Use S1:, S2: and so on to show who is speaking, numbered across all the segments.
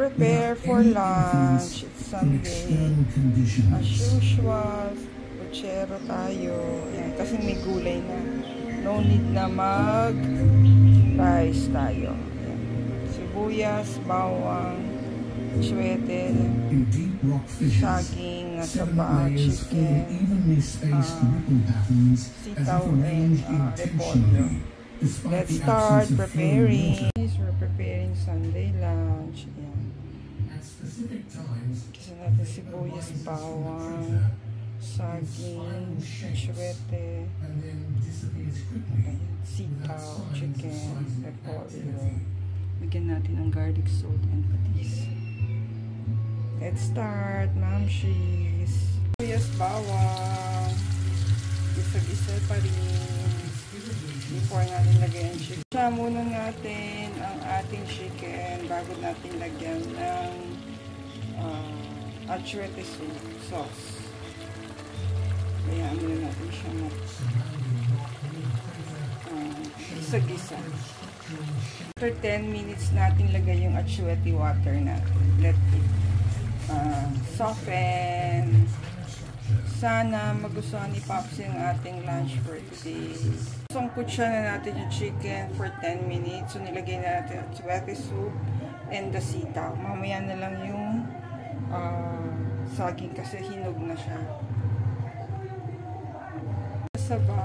S1: prepare for lunch. It's Sunday. As usual, puchero tayo. Ayan, kasi may gulay na. No need na mag-rice tayo. Ayan. Sibuyas, bawang, chwete, saging, saba, chicken, sitaw, and repolyo. Let's start preparing. We're preparing Sunday lunch. Ayan. Kasi natin sibuyas, bawang, saging, chwete, sitaw, chicken, repolyo. Bigyan natin ng garlic salt and patis. Let's start, mamshis. Sibuyas, bawang. Gisa-gisa pa rin. Before natin lagyan ang chicken. Isa muna natin ang ating chicken bago natin lagyan ng achuete sauce. Kaya muna natin siya gisa-gisa. After 10 minutes natin lagay yung achuete water natin. Let it soften. Sana magustuhan ni Pops yung ating lunch for today. Sangkot siya na natin yung chicken for 10 minutes. So, nilagay na natin yung achuete soup and the sitaw. Mamaya na lang yung saging kasi hinog na siya. Saba.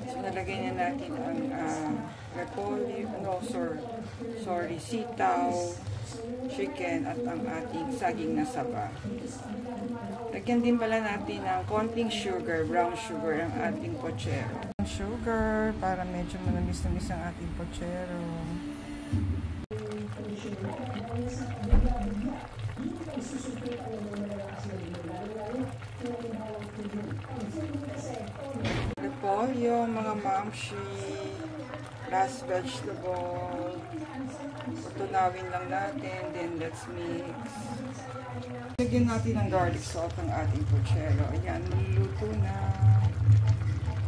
S1: So, nalagay na natin ang repolyo, sitaw, chicken at ang ating saging na saba. Lagyan din pala natin ng konting sugar, brown sugar ang ating pochero. Sugar para medyo manamis-namis ang ating pochero. Repolyo, mga mamshi, last vegetable. Tunawin lang natin, then let's mix. Lagyan natin ng garlic salt ang ating pochero. Ayan, maluluto na.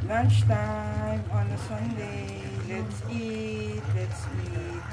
S1: Lunchtime on a Sunday. Let's eat. Let's eat.